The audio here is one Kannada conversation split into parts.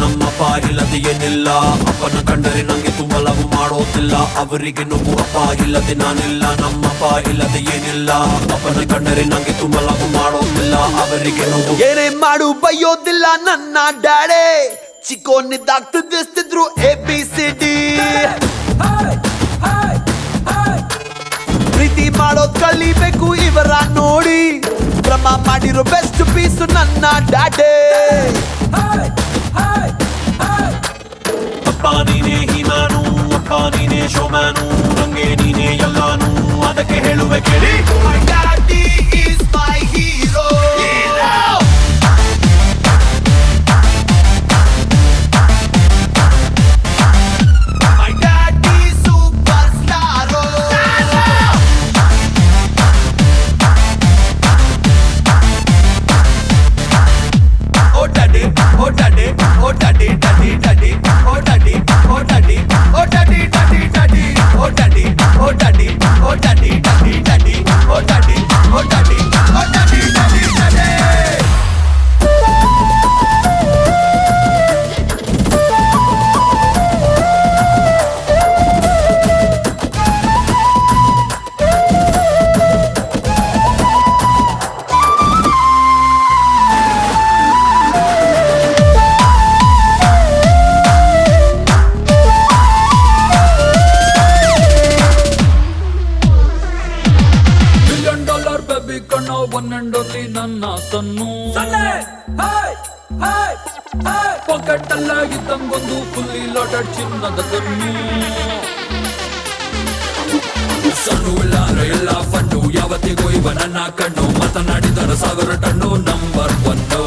ನಮ್ಮಪ್ಪ ಇಲ್ಲದೆ ಏನಿಲ್ಲ. ಅಪ್ಪನ ಕಂಡರೆ ನಂಗೆ ತುಂಬ ಲವ್ ಮಾಡೋದಿಲ್ಲ. ಅವರಿಗೆ ನೋವು ಅಪ್ಪ ಇಲ್ಲದೆ ನಾನಿಲ್ಲ. ನಮ್ಮಪ್ಪ ಇಲ್ಲದೆ ಏನಿಲ್ಲ. ಅಪ್ಪನ ಕಂಡರೆ ನಂಗೆ ತುಂಬ ಲವ್ ಮಾಡೋದಿಲ್ಲ. ಅವರಿಗೆ ನೋವು ಏನೇ ಮಾಡು ಬೈಯೋದಿಲ್ಲ ನನ್ನ ಡ್ಯಾಡೆ. ಚಿಕ್ಕೋನಿದ್ದಾಗ್ತಿದ್ರು ABCD. ಪ್ರೀತಿ ಮಾಡೋದ್ ಕಲಿಬೇಕು ಇವರ ನೋಡಿ. ಭ್ರಮ ಮಾಡಿರೋ ಬೆಸ್ಟ್ ಪೀಸು ನನ್ನ ಡ್ಯಾಡೆ. ಅಪ್ಪ ನೀನೇ ಹೀಮಾನು, ಅಪ್ಪ ನೀನೇ ಶೋಮ್ಯಾನು, ನಂಗೆ ನೀನೇ ಎಲ್ಲಾನು, ಅದಕ್ಕೆ ಹೇಳುವೆ ಕೇಳಿ. My daddy is my hero. My daddy superstar. Oh daddy, oh daddy, oh daddy, daddy, daddy, oh daddy, oh daddy, oh daddy, daddy, daddy, oh daddy, oh daddy, oh daddy, daddy, daddy, oh daddy, oh daddy, oh daddy, daddy, daddy. $1 million baby ಕಣ್ಣ ಒನ್ ಅಂಡ್ ಓನ್ಲಿ ನನ್ನ ಸನ್ನು. ಪಾಕೆಟ್ ಅಲ್ಲಾಗಿದ್ದಂಗೊಂದು ಫುಲ್ಲಿ ಲಾಟೆಡ್ ಚಿನ್ನದ ಕಣ್ಣು. ಸಣ್ಣ ಇಲ್ಲಾಂದ್ರೆ ಎಲ್ಲ ಫಂಡು, ಯಾವತ್ತಿಗೂ ಇವ ನನ್ನ ಕಣ್ಣು. ಮಾತನಾಡಿದರ 1000 ಟನ್ನು ನಂಬರ್ 1.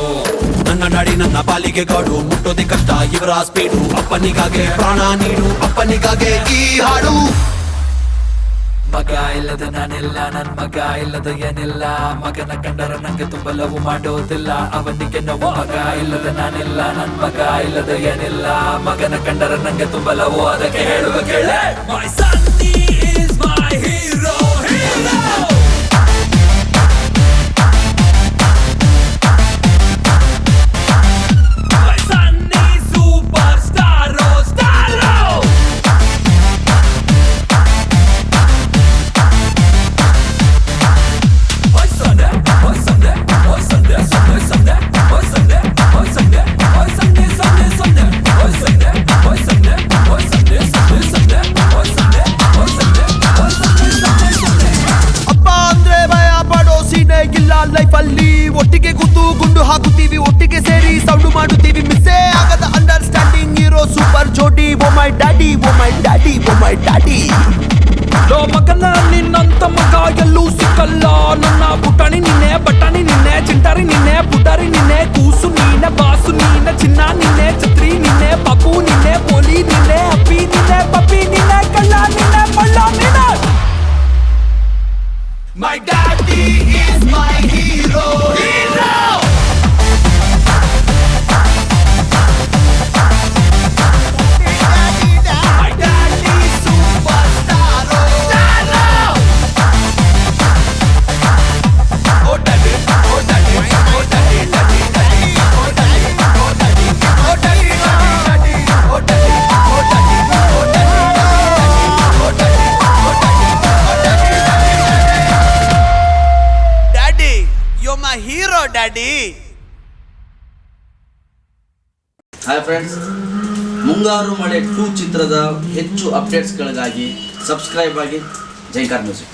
ನನ್ನ ನಾಡಿ ನನ್ನ ಪಾಲಿಗೆ ಗಾಡು, ಮುಟ್ಟೋದೆ ಕಷ್ಟ ಇವರ ಸ್ಪೀಡು. ಅಪ್ಪನಿಗಾಗೆ ಪ್ರಾಣ ನೀಡು, ಅಪ್ಪನಿಗಾಗೆ ಈ ಹಾಡು. ಮಗ ಇಲ್ಲದ ನಾನಿಲ್ಲ, ನನ್ ಮಗ ಇಲ್ಲದ ಏನಿಲ್ಲ. ಮಗನ ಕಂಡರ ನಂಗೆ ತುಂಬ ಲವ್ ಮಾಡೋದಿಲ್ಲ. ಅವನಿಗೆ ನೋವು ಮಗ ಇಲ್ಲದ ನಾನಿಲ್ಲ, ನನ್ ಮಗ ಇಲ್ಲದ ಏನಿಲ್ಲ. ಮಗನ ಕಂಡರ ನಂಗೆ ತುಂಬ ಲವ್, ಅದಕ್ಕೆ ಹೇಳುವ ಕೇಳೆ. My son is my hero, hero. My son is superstar, star. Hoy Sunday, hoy Sunday, hoy Sunday, Sunday, Sunday, hoy Sunday, hoy Sunday, hoy Sunday, Sunday, Sunday, hoy Sunday, hoy Sunday, hoy Sunday, Sunday, Sunday, hoy Sunday, hoy Sunday, hoy Sunday, Sunday, Sunday. ಅಪ್ಪ ಅಂದ್ರೆ ಭಯ ಪಡೋ ಸೀನೆ ಇಲ್ಲ ಲೈಫ್ ಅಲ್ಲಿ. ಒಟ್ಟಿಗೆ ಕೂತು ಗುಂಡು ಹಾಕುತ್ತೀವಿ, ಒಟ್ಟಿಗೆ ಸೇರಿ ಸೌಂಡು ಮಾಡುತ್ತೀವಿ. ಮಿಸ್ಸೇ ಆಗದ ಅಂಡರ್ಸ್ಟ್ಯಾಂಡಿಂಗ್ ಇರೋ ಸೂಪರ್ ಜೋಡಿ. Oh my daddy, oh my daddy, oh my daddy. ಲೋ ಮಗನ ನಿನ್ನಂತ ಮಗ ಎಲ್ಲೂ ಸಿಕ್ಕಲ್ಲ. ನನ್ನ ಪುಟಾಣಿ ನಿನ್ನೆ, ಬಟಾಣಿ ನಿನ್ನೆ, ಚಿಂಟಾರಿ ನಿನ್ನೆ, ಪುಟಾರಿ ನಿನ್ನೆ, ಕೂಸು ನೀನೆ, ಬಾಸು ನೀನೆ, ಚಿನ್ನ ನಿನ್ನೆ, ಛತ್ರಿ ನಿನ್ನೆ, ಪಾಪು ನಿನ್ನೆ, ಪೋಲಿ ನಿನ್ನೆ, ಅಪ್ಪಿ ನಿನ್ನೆ, ಪಪ್ಪಿ ನಿನ್ನೆ, ಕಳ್ಳ ನಿನ್ನೆ, ಮಳ್ಳ ನಿನ್ನೆ. My daddy is my hero, hero. My daddy superstar, star. Oh daddy, oh daddy, oh daddy, daddy, daddy, oh daddy, oh daddy, oh daddy, daddy, daddy, oh daddy, oh daddy, oh daddy, oh daddy, oh daddy, oh daddy, daddy. Daddy, you're my hero, daddy. Hi friends, ಮುಂಗಾರು ಮಳೆ 2 ಚಿತ್ರದ ಹೆಚ್ಚು ಅಪ್ಡೇಟ್ಸ್ಗಳಿಗಾಗಿ ಸಬ್ಸ್ಕ್ರೈಬ್ ಆಗಿ ಜೈಕಾರ್ ಮ್ಯೂಸಿಕ್.